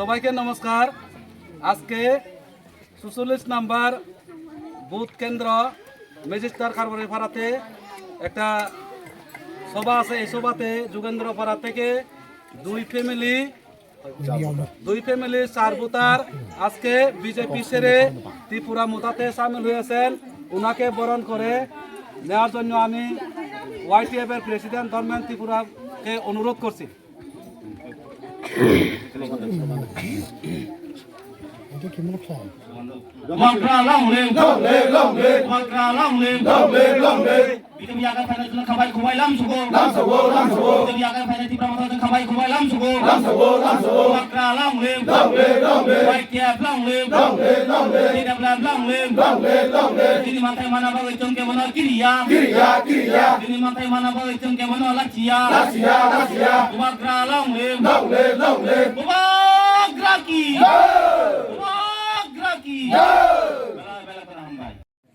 সবাইকে নমস্কার। আজকে ৪৪ নাম্বার বুথ কেন্দ্র ম্যাজিস্ট্রেট কারবারি পাড়াতে একটা সভা আছে। এই সভাতে যোগেন্দ্র পাড়া থেকে দুই ফ্যামিলি 4 ভোটার আজকে বিজেপি ছেড়ে ত্রিপুরা মোতাতে সামিল হয়েছেন। ওনাকে বরণ করে নেওয়ার জন্য আমি YTF এর প্রেসিডেন্ট ধর্মেন্দ্র ত্রিপুরাকে অনুরোধ করছি।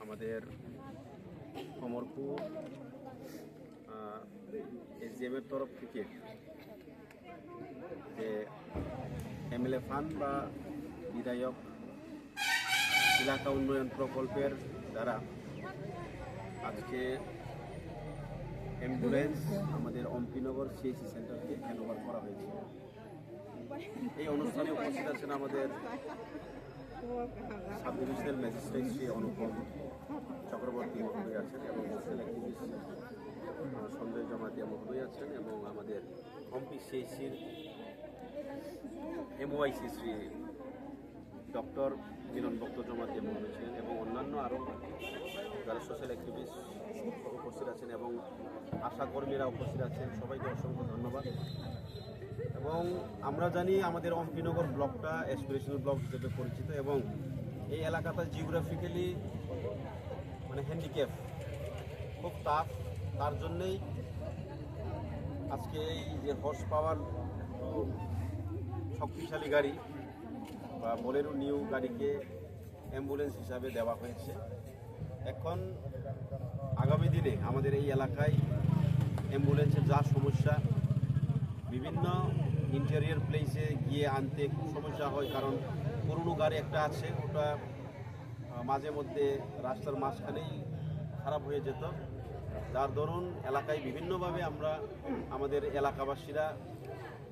আমাদের কমরপুর SDM এর তরফ থেকে যে MLA ফান্ড বা বিধায়ক এলাকা উন্নয়ন প্রকল্পের দ্বারা আজকে অ্যাম্বুলেন্স আমাদের অম্পিনগর CHC সেন্টারকে হ্যান্ডওভার করা হয়েছে। এই অনুষ্ঠানে উপস্থিত আছেন আমাদের সাব ডিভিশনাল ম্যাজিস্ট্রেট শ্রী অনুপম চক্রবর্তী মহোদয় আছেন এবং সোশ্যাল অ্যাক্টিভিস্ট সঞ্জয় জমাতিয়া মহোদয় আছেন এবং আমাদের CHCর MOIC শ্রী ডক্টর মিলন ভক্ত জমাতিয়া মহোদয় ছিলেন এবং অন্যান্য আরও যারা সোশ্যাল অ্যাক্টিভিস্ট উপস্থিত আছেন এবং আশাকর্মীরা উপস্থিত আছেন। সবাইকে অসংখ্য ধন্যবাদ। এবং আমরা জানি আমাদের অম্পিনগর ব্লকটা অ্যাসপিরেশনাল ব্লক হিসেবে পরিচিত এবং এই এলাকাটা জিওগ্রাফিক্যালি মানে হ্যান্ডিক্যাপ খুব টাফ। তার জন্যেই আজকে এই যে হর্স পাওয়ার শক্তিশালী গাড়ি বা বোলেরো নিউ গাড়িকে অ্যাম্বুলেন্স হিসাবে দেওয়া হয়েছে। এখন আগামী দিনে আমাদের এই এলাকায় অ্যাম্বুলেন্সের যা সমস্যা, বিভিন্ন ইন্টেরিয়র প্লেসে গিয়ে আনতে খুব সমস্যা হয়, কারণ পুরনো গাড়ি একটা আছে, ওটা মাঝে মধ্যে রাস্তার মাঝখানেই খারাপ হয়ে যেত। যার দরুন এলাকায় বিভিন্নভাবে আমরা আমাদের এলাকাবাসীরা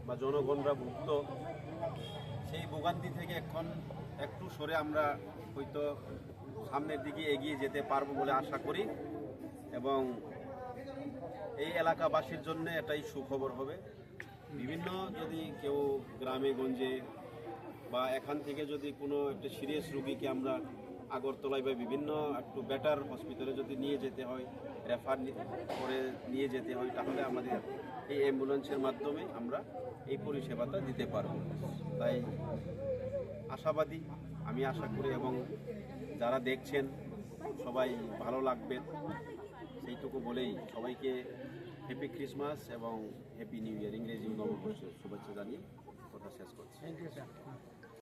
বা জনগণরা ভুক্ত। সেই ভোগান্তি থেকে এখন একটু সরে আমরা হয়তো সামনের দিকে এগিয়ে যেতে পারবো বলে আশা করি এবং এই এলাকাবাসীর জন্য এটাই সুখবর হবে। বিভিন্ন যদি কেউ গ্রামে গঞ্জে বা এখান থেকে যদি কোনো একটা সিরিয়াস রোগীকে আমরা আগরতলায় বা বিভিন্ন একটু বেটার হসপিটালে যদি নিয়ে যেতে হয়, রেফার করে নিয়ে যেতে হয়, তাহলে আমাদের এই অ্যাম্বুলেন্সের মাধ্যমে আমরা এই পরিষেবাটা দিতে পারব। তাই আশাবাদী, আমি আশা করি এবং যারা দেখছেন সবাই ভালো লাগবেন সেইটুকু বলেই সবাইকে হ্যাপি ক্রিসমাস এবং হ্যাপি নিউ ইয়ার, ইংরেজি নববর্ষের শুভেচ্ছা জানিয়ে কথা শেষ করছি। Thank you sir.